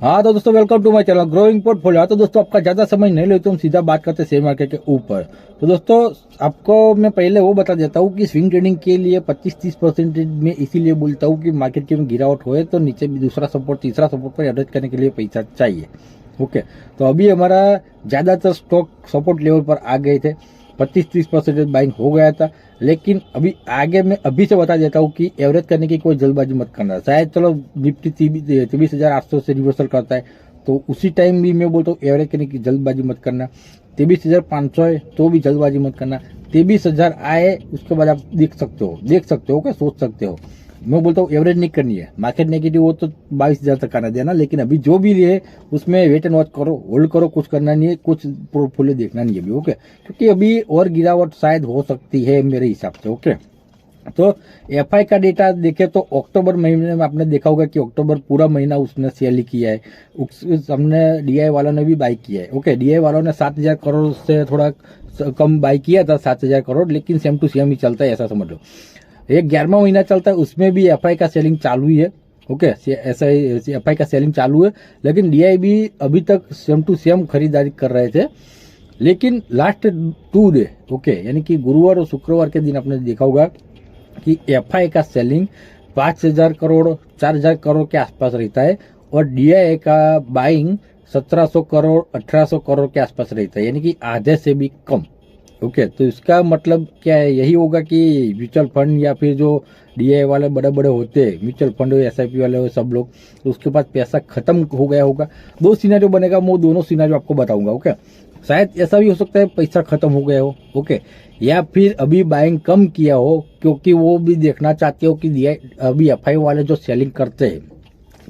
हाँ तो दोस्तों welcome to my channel growing portfolio. तो दोस्तों आपका ज्यादा समय नहीं लेते, हम सीधा बात करते हैं शेयर मार्केट के ऊपर। तो दोस्तों आपको मैं पहले वो बता देता हूँ कि स्विंग ट्रेडिंग के लिए 25-30% में इसीलिए बोलता हूँ कि मार्केट में गिरावट होए तो नीचे भी दूसरा सपोर्ट तीसरा सपोर्ट पर एवरेज करने के लिए पैसा चाहिए। ओके, तो अभी हमारा ज्यादातर स्टॉक सपोर्ट लेवल पर आ गए थे, 25-30% बाइंग हो गया था। लेकिन अभी आगे मैं अभी से बता देता हूँ कि एवरेज करने की कोई जल्दबाजी मत करना। शायद चलो निफ्टी 23,800 से रिवर्सल करता है तो उसी टाइम भी मैं बोलता हूँ एवरेज करने की जल्दबाजी मत करना। 23,500 है तो भी जल्दबाजी मत करना। 23,000 आए उसके बाद आप देख सकते हो क्या सोच सकते हो। मैं बोलता हूँ एवरेज नहीं करनी है, मार्केट नेगेटिव हो तो 22,000 तक आना देना। लेकिन अभी जो भी लिए उसमें वेट एंड वॉच करो, होल्ड करो, कुछ करना नहीं है, कुछ पोर्टफोलियो देखना नहीं है अभी। ओके, क्योंकि अभी और गिरावट शायद हो सकती है मेरे हिसाब से। ओके, तो एफआई का डेटा देखे तो अक्टूबर महीने में आपने देखा होगा कि अक्टूबर पूरा महीना उसने सेल किया है। हमने डीआई वालों ने भी बाई किया है। ओके, डीआई वालों ने 7,000 करोड़ से थोड़ा कम बाई किया था, 7,000 करोड़, लेकिन सेम टू सेम ही चलता है, ऐसा समझ लो। एक 11वां महीना चलता है, उसमें भी एफआई का सेलिंग चालू ही है। ओके, ऐसा एफआई का सेलिंग चालू है, लेकिन डीआई भी अभी तक सेम टू सेम खरीदारी कर रहे थे। लेकिन लास्ट 2 डे, ओके, यानी कि गुरुवार और शुक्रवार के दिन आपने देखा होगा कि एफआई का सेलिंग 5,000 करोड़ 4,000 करोड़ के आसपास रहता है और डीआई का बाइंग 1,700 करोड़ 1,800 करोड़ के आसपास रहता है, यानी कि आधे से भी कम। ओके, तो इसका मतलब क्या है, यही होगा कि म्यूचुअल फंड या फिर जो डीआई वाले बड़े बड़े होते हैं, म्यूचुअल फंड एसआईपी वाले हो सब लोग, तो उसके पास पैसा खत्म हो गया होगा। 2 सिनेरियो बनेगा, मैं दोनों सिनेरियो आपको बताऊंगा। ओके, शायद ऐसा भी हो सकता है पैसा खत्म हो गया हो। ओके, या फिर अभी बाइंग कम किया हो क्योंकि वो भी देखना चाहते हो कि अभी एफआई वाले जो सेलिंग करते हैं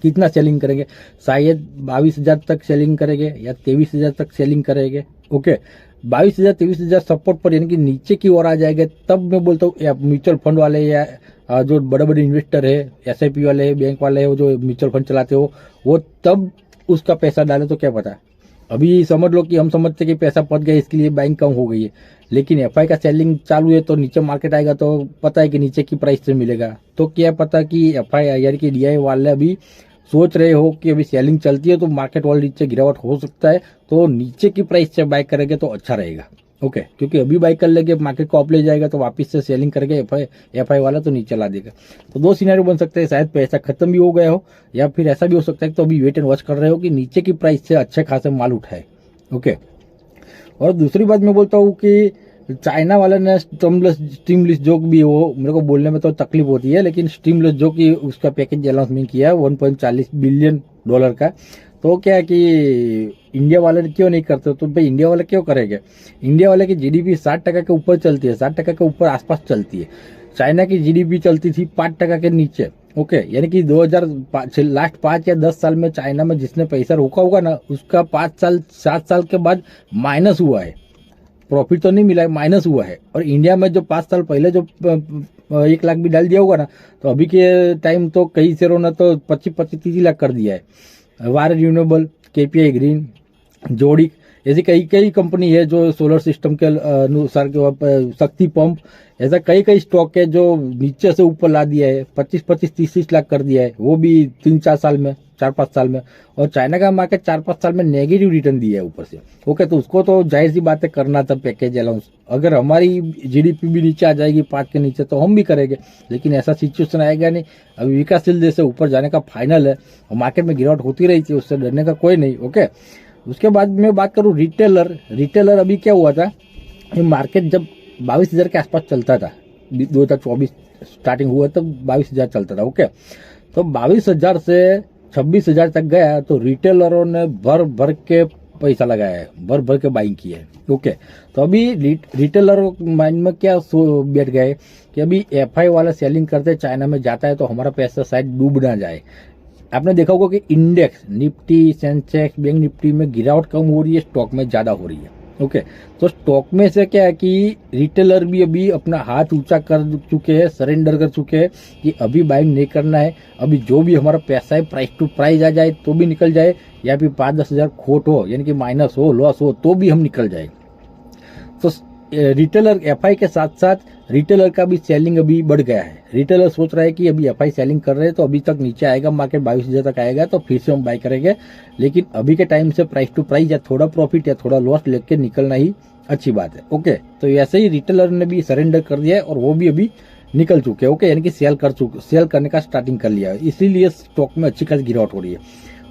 कितना सेलिंग करेंगे। शायद 22,000 तक सेलिंग करेंगे या 23,000 तक सेलिंग करेंगे। ओके, 22,000 23,000 सपोर्ट पर, यानी कि नीचे की ओर आ जाएगा, तब मैं बोलता हूँ म्यूचुअल फंड वाले या जो बड़े बड़े इन्वेस्टर है, एसआईपी वाले है, बैंक वाले है, जो म्यूचुअल फंड चलाते हो, वो तब उसका पैसा डाले तो क्या पता। अभी समझ लो कि हम समझते कि पैसा पच गया इसके लिए बाइंग कम हो गई है, लेकिन एफआई का सेलिंग चालू है तो नीचे मार्केट आएगा तो पता है कि नीचे की प्राइस से मिलेगा। तो क्या पता कि एफआई यानी कि डीआई वाले अभी सोच रहे हो कि अभी सेलिंग चलती है तो मार्केट वाले नीचे गिरावट हो सकता है, तो नीचे की प्राइस से बाय करेंगे तो अच्छा रहेगा। ओके, क्योंकि अभी बाय कर लेंगे मार्केट को अप ले जाएगा तो वापस से सेलिंग करके एफआई वाला तो नीचे ला देगा। तो 2 सिनेरियो बन सकते हैं, शायद पैसा खत्म भी हो गया हो या फिर ऐसा भी हो सकता है तो अभी वेट एंड वॉच कर रहे हो कि नीचे की प्राइस से अच्छे खासे माल उठाए। ओके, और दूसरी बात मैं बोलता हूँ कि चाइना वाले ने स्टीमलेस जो भी हो, मेरे को बोलने में तो तकलीफ होती है, लेकिन स्टीमलेस जो कि उसका पैकेज अनाउंसमेंट किया 1.40 बिलियन डॉलर का। तो क्या है कि इंडिया वाले क्यों नहीं करते, तो भाई इंडिया वाले क्यों करेंगे। इंडिया वाले की जीडीपी 60% के ऊपर चलती है, 60% के ऊपर आसपास चलती है। चाइना की जीडीपी चलती थी 5% के नीचे। ओके, यानी कि 2005 लास्ट 5 या 10 साल में चाइना में जिसने पैसा रोका होगा ना, उसका 5-7 साल के बाद माइनस हुआ है, प्रॉफिट तो नहीं मिला है, माइनस हुआ है। और इंडिया में जो 5 साल पहले जो 1 लाख भी डाल दिया होगा ना, तो अभी के टाइम तो कई शेयरों ने तो 25-30 लाख कर दिया है। वायर रिन्यूएबल, केपीआई ग्रीन, जोड़िक, ऐसी कई कई कंपनी है जो सोलर सिस्टम के अनुसार, शक्ति पंप, ऐसा कई कई स्टॉक है जो नीचे से ऊपर ला दिया है, 25-30 लाख कर दिया है, वो भी 3-4 साल में, 4-5 साल में। और चाइना का मार्केट 4-5 साल में नेगेटिव रिटर्न दिया है ऊपर से। ओके, तो उसको तो जाहिर सी बातें करना था पैकेज अलाउंस। अगर हमारी जीडीपी भी नीचे आ जाएगी 5 के नीचे तो हम भी करेंगे, लेकिन ऐसा सिचुएशन आएगा नहीं। अभी विकासशील देश से ऊपर जाने का फाइनल है और मार्केट में गिरावट होती रही थी, उससे डरने का कोई नहीं। ओके, उसके बाद मैं बात करूं रिटेलर अभी क्या हुआ था, ये मार्केट जब 22,000 के आसपास चलता था, 2024 स्टार्टिंग हुआ तब 22,000 चलता था। ओके, तो 22,000 से 26,000 तक गया तो रिटेलरों ने भर भर के पैसा लगाया है, भर भर के बाइंग की है। ओके, तो अभी रिटेलरों माइंड में क्या बैठ गए कि अभी एफआई वाला सेलिंग करते चाइना में जाता है तो हमारा पैसा शायद डूब ना जाए। आपने देखा होगा कि index Nifty, Sensex, bank Nifty में गिरावट कम हो रही है, स्टॉक में ज्यादा हो रही है। ओके, तो स्टॉक में से क्या है कि रिटेलर भी अभी अपना हाथ ऊंचा कर चुके हैं, सरेंडर कर चुके हैं कि अभी बाइंग नहीं करना है। अभी जो भी हमारा पैसा है प्राइस टू प्राइस आ जाए तो भी निकल जाए, या फिर 5-10 हजार खोट हो, यानी कि माइनस हो, लॉस हो, तो भी हम निकल जाए। तो रिटेलर एफआई के साथ साथ रिटेलर का भी सेलिंग अभी बढ़ गया है। रिटेलर सोच रहा है कि अभी एफआई सेलिंग कर रहे हैं तो अभी तक नीचे आएगा, मार्केट 22,000 तक आएगा तो फिर से हम बाय करेंगे। लेकिन अभी के टाइम से प्राइस टू प्राइस या थोड़ा प्रॉफिट या थोड़ा लॉस लेके निकलना ही अच्छी बात है। ओके, तो ऐसे ही रिटेलर ने भी सरेंडर कर दिया है और वो भी अभी निकल चुके हैं। ओके, यानी कि सेल करने का स्टार्टिंग कर लिया है, इसीलिए स्टॉक में अच्छी खासी गिरावट हो रही है।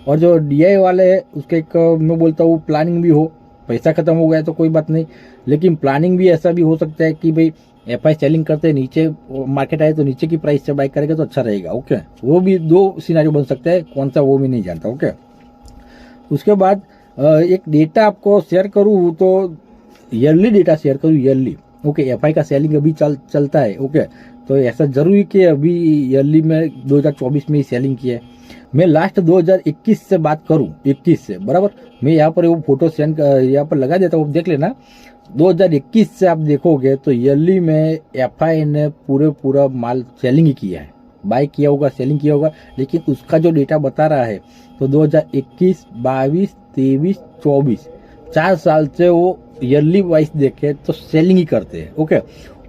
और जो डीआई वाले है उसके एक मैं बोलता हूँ प्लानिंग भी हो, पैसा खत्म हो गया तो कोई बात नहीं, लेकिन प्लानिंग भी ऐसा भी हो सकता है कि भाई एफआई सेलिंग करते नीचे मार्केट आए तो नीचे की प्राइस से बाय करेगा तो अच्छा रहेगा। ओके, वो भी दो सिनेरियो बन सकता है, कौन सा वो भी नहीं जानता। ओके, उसके बाद एक डेटा आपको शेयर करूँ तो ईयरली डेटा शेयर करूँ, ईयरली। ओके, एफआई का सेलिंग अभी चलता है। ओके, तो ऐसा जरूरी कि अभी ईयरली में 2024 में ही सेलिंग की है। मैं लास्ट 2021 से बात करूं, 21 से बराबर, मैं यहाँ पर वो फोटो सेंड यहाँ पर लगा देता हूँ, देख लेना। 2021 से आप देखोगे तो ईयरली में एफआई ने पूरा माल सेलिंग ही किया है, बाय किया होगा, सेलिंग किया होगा, लेकिन उसका जो डेटा बता रहा है तो 2021, 22, 23, 24 4 साल से वो ईयरली वाइज देखे तो सेलिंग ही करते हैं। ओके,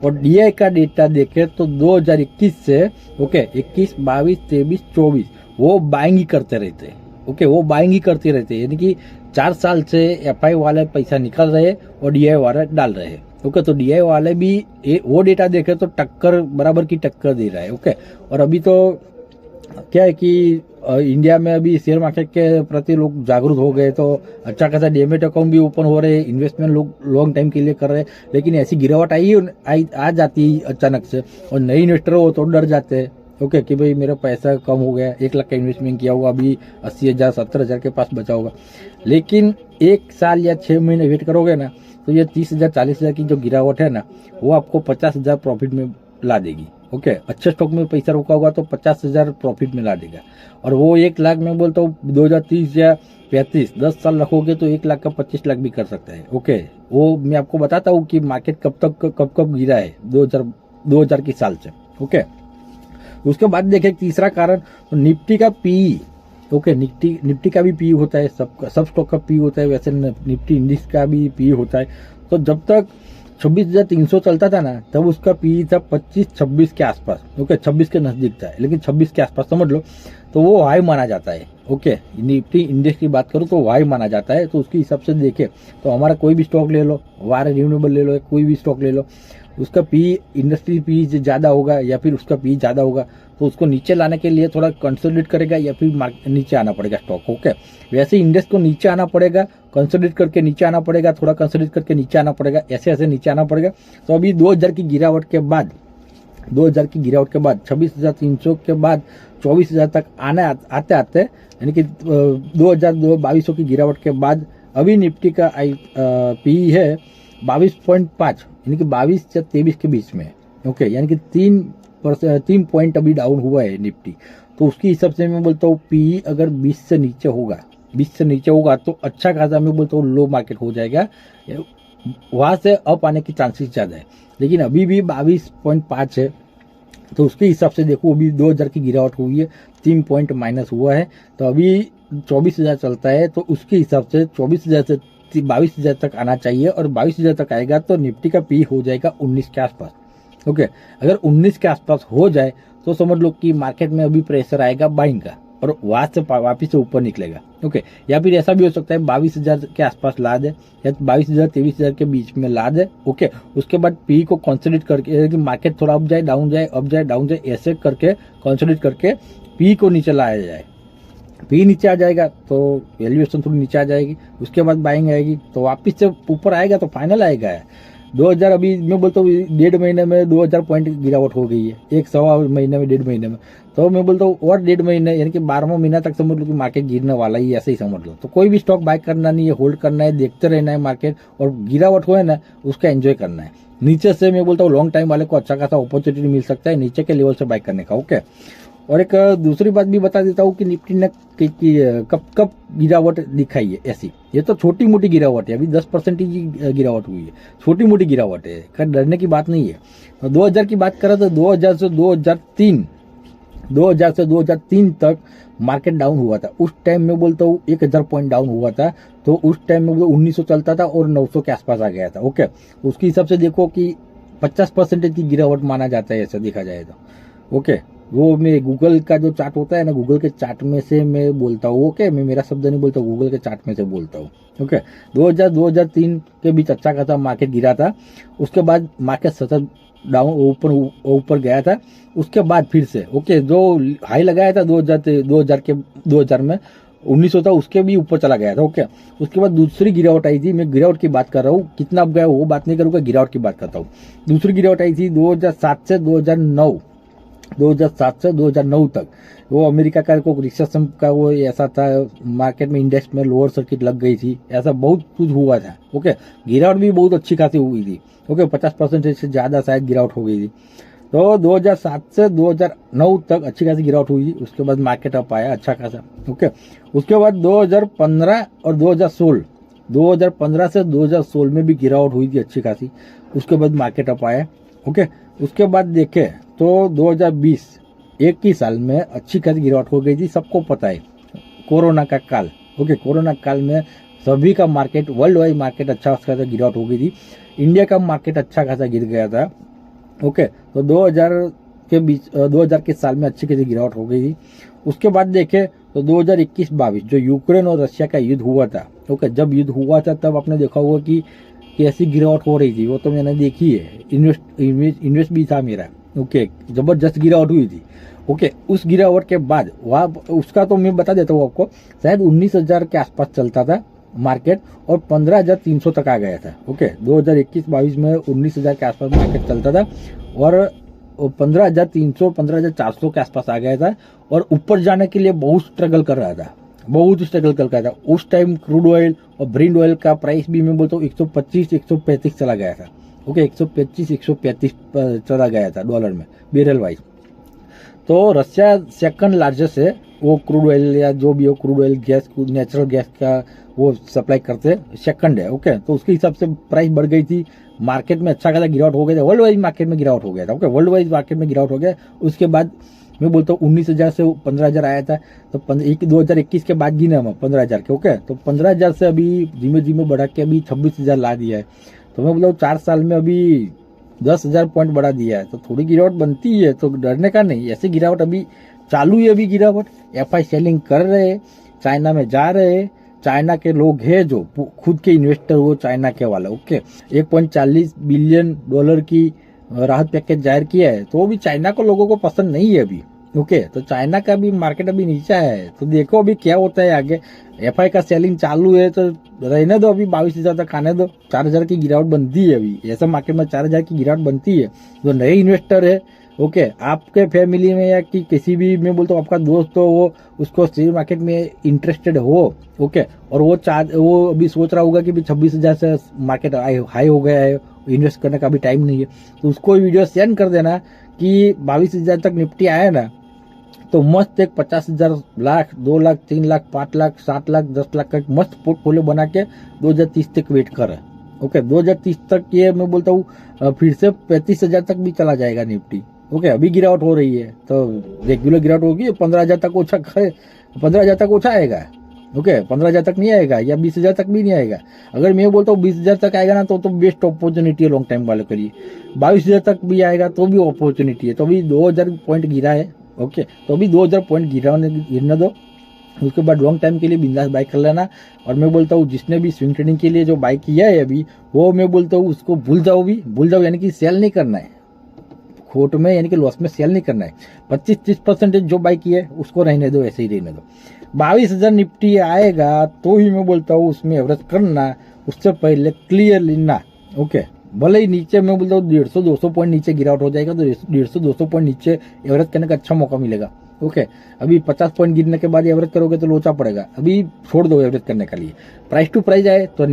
और डीआई का डेटा देखे तो 2021 से ओके 21, 22, 23, 24 वो बाइंग ही करते रहते हैं। ओके, वो बाइंग ही करते रहते हैं, यानी कि 4 साल से एफआई वाले पैसा निकाल रहे हैं और डीआई वाले डाल रहे हैं। ओके, तो डीआई वाले भी वो डेटा देखे तो टक्कर बराबर की टक्कर दे रहा है। ओके, और अभी तो क्या है कि इंडिया में अभी शेयर मार्केट के प्रति लोग जागरूक हो गए, तो अच्छा खासा डीमेट अकाउंट भी ओपन हो रहे हैं, इन्वेस्टमेंट लोग लॉन्ग टाइम के लिए कर रहे हैं। लेकिन ऐसी गिरावट आ जाती है अचानक से, और नए इन्वेस्टर हो तो डर जाते हैं। ओके, कि भाई मेरा पैसा कम हो गया, 1 लाख का इन्वेस्टमेंट किया होगा, अभी 80,000 70,000 के पास बचा होगा। लेकिन 1 साल या 6 महीने वेट करोगे ना तो ये 30,000 40,000 की जो गिरावट है ना वो आपको 50,000 प्रॉफिट में ला देगी। ओके, अच्छे स्टॉक में पैसा रोका होगा तो 50,000 प्रॉफिट में ला देगा। और वो 1 लाख में बोलता हूँ 2030 या 35 10 साल रखोगे तो 1 लाख का 25 लाख भी कर सकता है। ओके, वो मैं आपको बताता हूँ कि मार्केट कब गिरा है 2000 की साल से। ओके, उसके बाद देखें तीसरा कारण, निफ्टी का पी। ओके, निफ्टी का भी पी होता है, सब स्टॉक का पी होता है, वैसे निफ्टी इंडेक्स का भी पी होता है। तो जब तक 26,300 चलता था ना तब उसका पी था 25-26 के आसपास। ओके, 26 के नजदीक था, लेकिन 26 के आसपास समझ लो, तो वो हाई माना जाता है। ओके, निफ्टी इंडेक्स की बात करूं तो हाई माना जाता है। तो उसके हिसाब से देखे तो हमारा कोई भी स्टॉक ले लो, वारा रिन्यूएबल ले लो, कोई भी स्टॉक ले लो, उसका पी इंडस्ट्री पी ज्यादा होगा या फिर उसका पी ज्यादा होगा, तो उसको नीचे लाने के लिए थोड़ा कंसोलिडेट करेगा या फिर नीचे आना पड़ेगा स्टॉक। ओके, वैसे इंडेक्स को नीचे आना पड़ेगा, कंसोलिडेट करके नीचे आना पड़ेगा, थोड़ा कंसोलिडेट करके नीचे आना पड़ेगा, ऐसे नीचे आना पड़ेगा। तो अभी 2000 की गिरावट के बाद 26,300 के बाद 24,000 तक आते यानी कि 2200 की गिरावट के बाद अभी निफ्टी का पी है 22.5, यानी कि 22 से 23 के बीच में। ओके, यानी कि 3 पॉइंट अभी डाउन हुआ है निफ्टी। तो उसके हिसाब से मैं बोलता हूँ पी अगर 20 से नीचे होगा तो अच्छा खासा मैं बोलता हूँ लो मार्केट हो जाएगा, वहां से अप आने की चांसेस ज्यादा है। लेकिन अभी भी 22.5 है, तो उसके हिसाब से देखो अभी 2000 की गिरावट हुई है, 3 पॉइंट माइनस हुआ है, तो अभी 24,000 चलता है, तो उसके हिसाब से 24,000 से 22,000 तक आना चाहिए, और 22,000 तक आएगा तो निफ्टी का पी हो जाएगा 19 के आसपास। ओके, अगर 19 के आसपास हो जाए तो समझ लो कि मार्केट में अभी प्रेशर आएगा बाइंग का, और वहां से वापिस से ऊपर निकलेगा। ओके, या फिर ऐसा भी हो सकता है 22,000 के आसपास ला दे, या 22,000 23,000 के बीच में ला दे। ओके, उसके बाद पी को कंसोलिडेट करके मार्केट थोड़ा अप जाए डाउन जाए, अप जाए डाउन जाए, ऐसे करके कंसोलिडेट करके पी को नीचे लाया जाए। पी नीचे आ जाएगा तो वैल्यूएशन थोड़ी नीचे आ जाएगी, उसके बाद बाइंग आएगी तो वापिस से ऊपर आएगा तो फाइनल आएगा। 2000 अभी मैं बोलता हूँ 1.5 महीने में 2000 पॉइंट गिरावट हो गई है, 1 महीने में 1.5 महीने में, तो मैं बोलता हूँ और 1.5 महीने यानी कि 12वां महीना तक समझ लो कि मार्केट गिरने वाला ही, ऐसे ही समझ लो। तो कोई भी स्टॉक बाय करना नहीं है, होल्ड करना है, देखते रहना है मार्केट, और गिरावट हो है ना उसका एंजॉय करना है। नीचे से मैं बोलता हूँ लॉन्ग टाइम वाले को अच्छा खासा अपॉर्चुनिटी मिल सकता है नीचे के लेवल से बाय करने का। ओके, और एक दूसरी बात भी बता देता हूँ कि निफ्टी ने कब गिरावट दिखाई है ऐसी, ये तो छोटी मोटी गिरावट है, अभी 10% की गिरावट हुई है, छोटी मोटी गिरावट है, खैर डरने की बात नहीं है। 2000 की बात करें तो 2000 से 2003 तक मार्केट डाउन हुआ था। उस टाइम में बोलता हूँ 1000 पॉइंट डाउन हुआ था, तो उस टाइम में 1900 चलता था और 900 के आसपास आ गया था। ओके, उसके हिसाब से देखो कि 50% की गिरावट माना जाता है, ऐसा देखा जाए तो। ओके, वो मैं गूगल का जो चार्ट होता है ना, गूगल के चार्ट में से मैं बोलता हूँ। ओके, मैं मेरा शब्द नहीं बोलता, गूगल के चार्ट में से बोलता हूँ। ओके, 2000-2003 के बीच अच्छा खासा मार्केट गिरा था। उसके बाद मार्केट सतत डाउन ऊपर गया था। उसके बाद फिर से ओके, जो हाई लगाया था 2000 में 1900 था, उसके भी ऊपर चला गया था। ओके, उसके बाद दूसरी गिरावट आई थी। मैं गिरावट की बात कर रहा हूँ, कितना अब गया वो बात नहीं करूंगा, गिरावट की बात करता हूँ। दूसरी गिरावट आई थी 2007 से 2009 तक। वो अमेरिका का कोई रिसेशन का वो ऐसा था, मार्केट में इंडेक्स में लोअर सर्किट लग गई थी, ऐसा बहुत कुछ हुआ था। ओके, गिरावट भी बहुत अच्छी खासी हुई थी। ओके, 50% से ज्यादा शायद गिरावट हो गई थी। तो 2007 से 2009 तक अच्छी खासी गिरावट हुई थी। उसके बाद मार्केट अप आया अच्छा खासा। ओके, उसके बाद 2015 और 2015 से 2016 में भी गिरावट हुई थी अच्छी खासी। उसके बाद मार्केट अप आया। ओके, उसके बाद देखे तो 2020 एक ही साल में अच्छी खासी गिरावट हो गई थी। सबको पता है कोरोना का काल। ओके, कोरोना काल में सभी का मार्केट, वर्ल्ड वाइड मार्केट अच्छा खासा गिरावट हो गई थी। इंडिया का मार्केट अच्छा खासा गिर गया था। ओके, तो 2000 के साल में अच्छी खासी गिरावट हो गई थी। उसके बाद देखे तो 2021-22 जो यूक्रेन और रशिया का युद्ध हुआ था। ओके, जब युद्ध हुआ था तब आपने देखा होगा कि कैसी गिरावट हो रही थी, वो तो मैंने देखी है। इन्वेस्ट भी था मेरा। ओके, जबरदस्त गिरावट हुई थी। ओके, उस गिरावट के बाद वहाँ उसका तो मैं बता देता हूँ आपको, शायद 19,000 के आसपास चलता था मार्केट और 15,300 तक आ गया था। ओके, 2021-22 में 19,000 के आसपास मार्केट चलता था और 15,300 15,400 के आसपास आ गया था और ऊपर जाने के लिए बहुत स्ट्रगल कर रहा था। उस टाइम क्रूड ऑयल और ब्रेंट ऑयल का प्राइस भी मैं बोलता हूँ 125-135 चला गया था। ओके, 125-135 चला गया था डॉलर में बैरल वाइज। तो रशिया सेकंड लार्जेस्ट है, वो क्रूड ऑयल या जो भी हो, crude oil gas, natural gas का वो सप्लाई करते सेकंड है। ओके, तो उसके हिसाब से प्राइस बढ़ गई थी। मार्केट में अच्छा खासा गिरावट हो गया था, वर्ल्ड वाइज मार्केट में गिरावट हो गया था। ओके, वर्ल्ड वाइज मार्केट में गिरावट हो गया। उसके बाद मैं बोलता हूँ 19,000 से 15,000 आया था। तो 2021 के बाद गिने हम 15,000 के। ओके, तो 15,000 से अभी धीमे धीमे बढ़ा के अभी 26,000 ला दिया है। तो मैं बोलता हूँ 4 साल में अभी 10,000 पॉइंट बढ़ा दिया है। तो थोड़ी गिरावट बनती है, तो डरने का नहीं। ऐसी गिरावट अभी चालू है। अभी गिरावट एफआई सेलिंग कर रहे, चाइना में जा रहे। चाइना के लोग हैं जो खुद के इन्वेस्टर, वो चाइना के वाला। ओके, 1.40 बिलियन डॉलर की राहत पैकेज जाहिर किया है, तो वो भी चाइना को लोगों को पसंद नहीं है अभी। ओके, तो चाइना का भी मार्केट अभी नीचे है। तो देखो अभी क्या होता है आगे। एफआई का सेलिंग चालू है तो रहने दो, अभी 22,000 तक आने दो। 4,000 की गिरावट बनती है अभी, ऐसा मार्केट में 4,000 की गिरावट बनती है। जो नए इन्वेस्टर है, ओके, आपके फैमिली में या कि किसी भी, मैं बोलता हूँ आपका दोस्त हो, वो उसको शेयर मार्केट में इंटरेस्टेड हो। ओके, और वो अभी सोच रहा होगा कि 26,000 से मार्केट हाई हो गया है, इन्वेस्ट करने का भी टाइम नहीं है, तो उसको वीडियो सेंड कर देना कि 22,000 तक निफ्टी आया ना, तो मस्त एक 50,000, लाख, 2 लाख, 3 लाख, 5 लाख, 7 लाख, 10 लाख का मस्त पोर्टफोलियो बना के 2030 तक वेट कर। ओके, 2030 तक ये मैं बोलता हूँ फिर से 35,000 तक भी चला जाएगा निफ्टी। ओके, अभी गिरावट हो रही है तो रेगुलर गिरावट होगी। 15,000 तक ओछा 15,000 तक ओछा आएगा। ओके, 15,000 तक नहीं आएगा या 20,000 तक भी नहीं आएगा। अगर मैं बोलता हूँ 20,000 तक आएगा ना, तो बेस्ट अपॉर्चुनिटी है लॉन्ग टाइम वाले के लिए। 22,000 तक भी आएगा तो भी अपॉर्चुनिटी है। तो अभी 2,000 पॉइंट गिरा है। ओके, तो अभी 2,000 पॉइंट गिरने दो। उसके बाद लॉन्ग टाइम के लिए बिंदास बाई कर लेना। और मैं बोलता हूँ जिसने भी स्विंग ट्रेडिंग के लिए जो बाई किया है अभी, वो मैं बोलता हूँ उसको भूल जाओ, यानी कि सेल नहीं करना है खोट में, यानी कि लॉस में सेल नहीं करना है। 25-30% जो बाई किया है उसको रहने दो, ऐसे ही रहने दो। 22,000 निफ्टी आएगा तो ही मैं बोलता हूँ उसमें एवरेज करना, उससे पहले क्लियर लेना। ओके, भले ही नीचे मैं बोलता हूँ 150-200 पॉइंट नीचे गिरावट हो जाएगा, तो 150-200 पॉइंट नीचे एवरेज करने का अच्छा मौका मिलेगा। ओके, अभी 50 पॉइंट गिरने के बाद एवरेज करोगे तो लोचा पड़ेगा। अभी छोड़ दो एवरेज करने के लिए। प्राइस टू प्राइस आए तो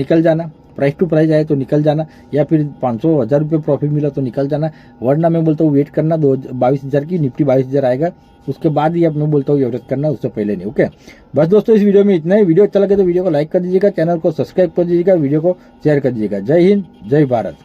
निकल जाना, या फिर 500-1000 रुपये प्रॉफिट मिला तो निकल जाना, वरना मैं बोलता हूँ वेट करना। 22,000 की निफ्टी 22,000 आएगा, उसके बाद ही अब मैं बोलता हूँ एवरेज करना, उससे पहले नहीं। ओके, बस दोस्तों इस वीडियो में इतना ही। वीडियो अच्छा लगे तो वीडियो को लाइक कर दीजिएगा, चैनल को सब्सक्राइब कर दीजिएगा, वीडियो को शेयर कर दीजिएगा। जय हिंद, जय भारत।